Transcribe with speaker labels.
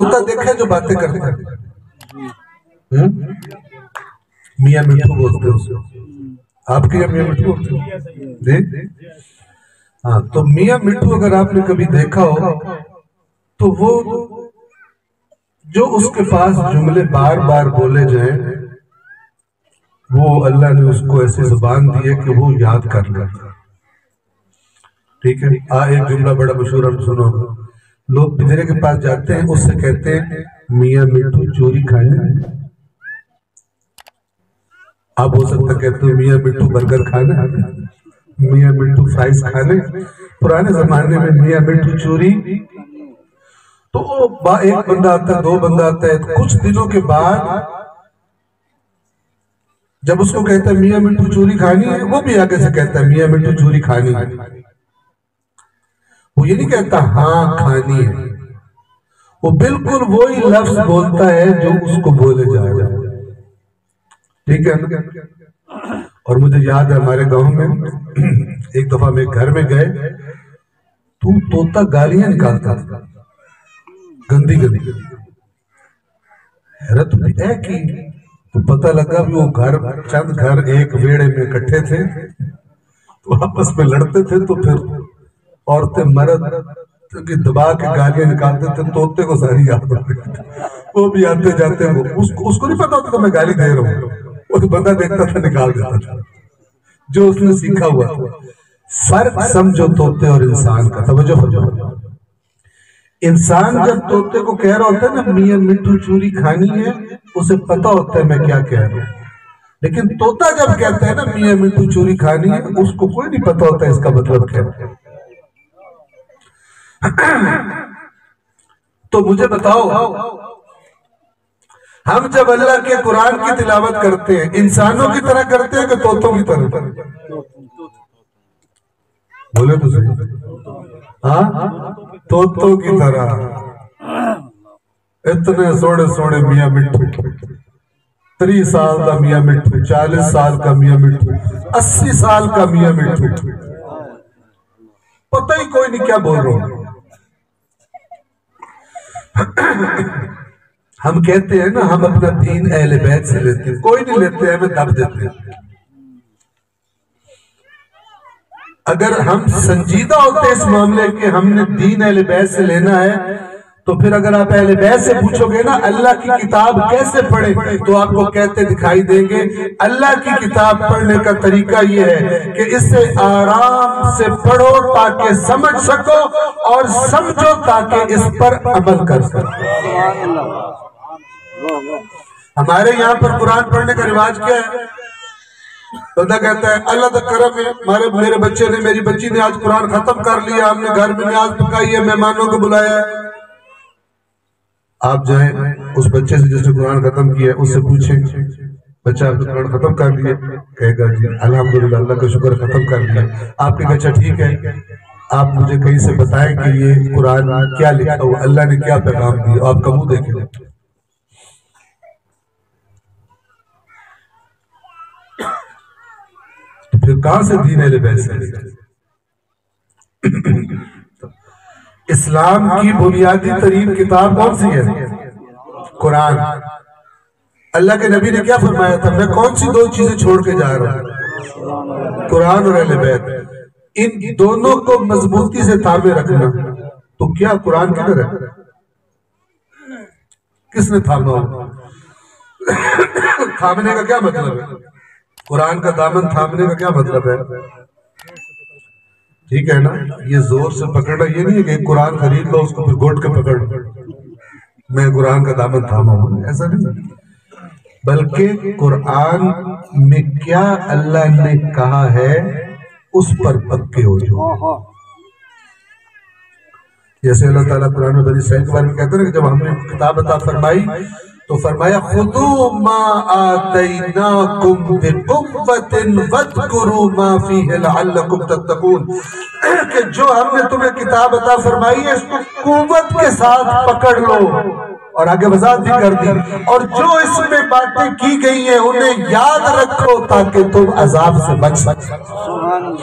Speaker 1: طوطا دیکھے جو باتیں کرتا ہے، میاں مٹھو بولتے ہیں اسے، آپ کے یہاں میاں مٹھو بولتے ہیں؟ ہاں، تو میاں مٹھو اگر آپ نے کبھی دیکھا ہو تو وہ جو اس کے پاس جملے بار بار بولے جائیں وہ اللہ نے اس کو ایسی زبان دی ہے کہ وہ یاد کر لیتا. ٹھیک ہے، ایک جملہ بڑا مشہور ہم سنو، لوگ پنجرے کے پاس جاتے ہیں، اس سے کہتے ہیں میاں مٹھو چوری کھانے. آپ ہو سکتا کہتے ہیں میاں مٹھو برگر کھانے، میاں مٹھو فرائز کھانے. پرانے زمانے میں میاں مٹھو چوری. تو ایک بندہ آتا ہے، دو بندہ آتا ہے، کچھ دنوں کے بعد جب اس کو کہتا ہے میاں مٹھو چوری کھانی ہے، وہ بھی آگے سے کہتا ہے میاں مٹھو چوری کھانی ہے. وہ یہ نہیں کہتا ہاں کھانی ہے، وہ بالکل وہی لفظ بولتا ہے جو اس کو بولے جا رہا ہے. ٹھیک ہے. اور مجھے یاد ہے ہمارے گاؤں میں ایک دفعہ میں گھر میں گئے تو طوطا گالیاں نکالتا تھا، گندی گندی. حیرت بھی ہے کہ تو پتہ لگا بھی وہ چند گھر ایک ویڑے میں اکٹھے تھے، تو آپس میں لڑتے تھے. تو پھر عورتیں مرد دبا کے گالیاں نکالتے تھے، طوطے کو ساری یاد ہوتی تھی. وہ بھی آتے جاتے اس کو نہیں پتا ہوتا تھا میں گالی دے رہا ہوں، وہ بندہ دیکھتا تھا نکال دیتا تھا جو اس نے سیکھا ہوا تھا. فرق سمجھو طوطے اور انسان کا. توجہ فرماؤ، انسان جب طوطے کو کہہ رہا ہوتا ہے نا میاں مٹھو چوری کھانی ہے، اسے پتا ہوتا ہے میں کیا کہہ رہا ہوں. لیکن طوطا جب کہتا ہے نا میاں مٹھو چوری کھانی ہے، اس کو کوئی نہیں پتا ہوتا ہے اس کا مطلب کیا ہے. تو مجھے بتاؤ، ہم جب اللہ کے قرآن کی تلاوت کرتے ہیں انسانوں کی طرح کرتے ہیں کہ طوطوں کی طرح؟ بولے تو صحیح. ہاں، طوطوں کی طرح. اتنے سوڑے سوڑے میاں مٹھو، 30 سال کا میاں مٹھو، 40 سال کا میاں مٹھو، 80 سال کا میاں مٹھو، پتہ ہی کوئی نہیں کیا بول رہا ہوں. ہم کہتے ہیں نا ہم اپنا دین اہل بیت سے لیتے ہیں، کوئی نہیں لیتے، ہمیں دب دیتے ہیں. اگر ہم سنجیدہ ہوتے اس معاملے کے ہم نے دین اہل بیت سے لینا ہے تو پھر اگر آپ اہل بیت سے پوچھو گے نا اللہ کی کتاب کیسے پڑھیں تو آپ کو کہتے دکھائی دیں گے اللہ کی کتاب پڑھنے کا طریقہ یہ ہے کہ اسے آرام سے پڑھو تاکہ سمجھ سکو اور سمجھو تاکہ اس پر عمل کر سکو. ہمارے یہاں پر قرآن پڑھنے کا رواج کیا ہے؟ بندہ کہتا ہے اللہ کا کرم ہے میرے بچے نے میری بچی نے آج قرآن ختم کر لیا، ہم نے گھر میں نیاز پکائی ہے، مہمانوں کو بلایا ہے. آپ جائیں اس بچے سے جس نے قرآن ختم کیا اس سے پوچھیں بچہ آپ نے قرآن ختم کر لیا؟ کہے گا جی الحمدللہ اللہ کا شکر ختم کر لیا. آپ کے بچہ ٹھیک ہے، آپ مجھے کہیں سے بتائیں کہ یہ قرآن کیا لکھا ہوا، اللہ نے کیا پیغام دیا، آپ کا منہ دیکھیں. پھر کہاں سے دین اہل بیت سے لے؟ اسلام کی بنیادی ترین کتاب کون سی ہے؟ قرآن. اللہ کے نبی نے کیا فرمایا تھا؟ میں کون سی 2 چیزیں چھوڑ کے جا رہا ہوں؟ قرآن اور اہل بیت. ان دونوں کو مضبوطی سے تھامے رکھنا. تو کیا قرآن کدھر ہے؟ کس نے تھاما؟ تھامنے کا کیا مطلب ہے؟ قرآن کا دامن تھامنے کا کیا مطلب ہے؟ ٹھیک ہے نا، یہ زور سے پکڑنا یہ نہیں ہے کہ قرآن خرید لو اس کو پھر گھوٹ کے پکڑ میں قرآن کا دامن تھاما ہوں، ایسا نہیں. بلکہ قرآن میں کیا اللہ نے کہا ہے اس پر پکے ہو جاؤ. جیسے اللہ تعالیٰ قرآن میں بنی اسرائیل کے بارے میں کہتے ہیں کہ جب ہم نے کتاب عطا فرمائی تو فرمایا خُذُوا مَا آتَيْنَاكُمْ بِقُوَّةٍ وَاذْكُرُوا مَا فِيهِ لَعَلَّكُمْ تَتَّقُونَ کہ جو ہم نے تمہیں کتاب عطا فرمائی ہے اس کو قوت کے ساتھ پکڑ لو. اور آگے وضاحت بھی کر دی اور جو اس میں باتیں کی گئی ہیں انہیں یاد رکھو تاکہ تم عذاب سے بچ سکو.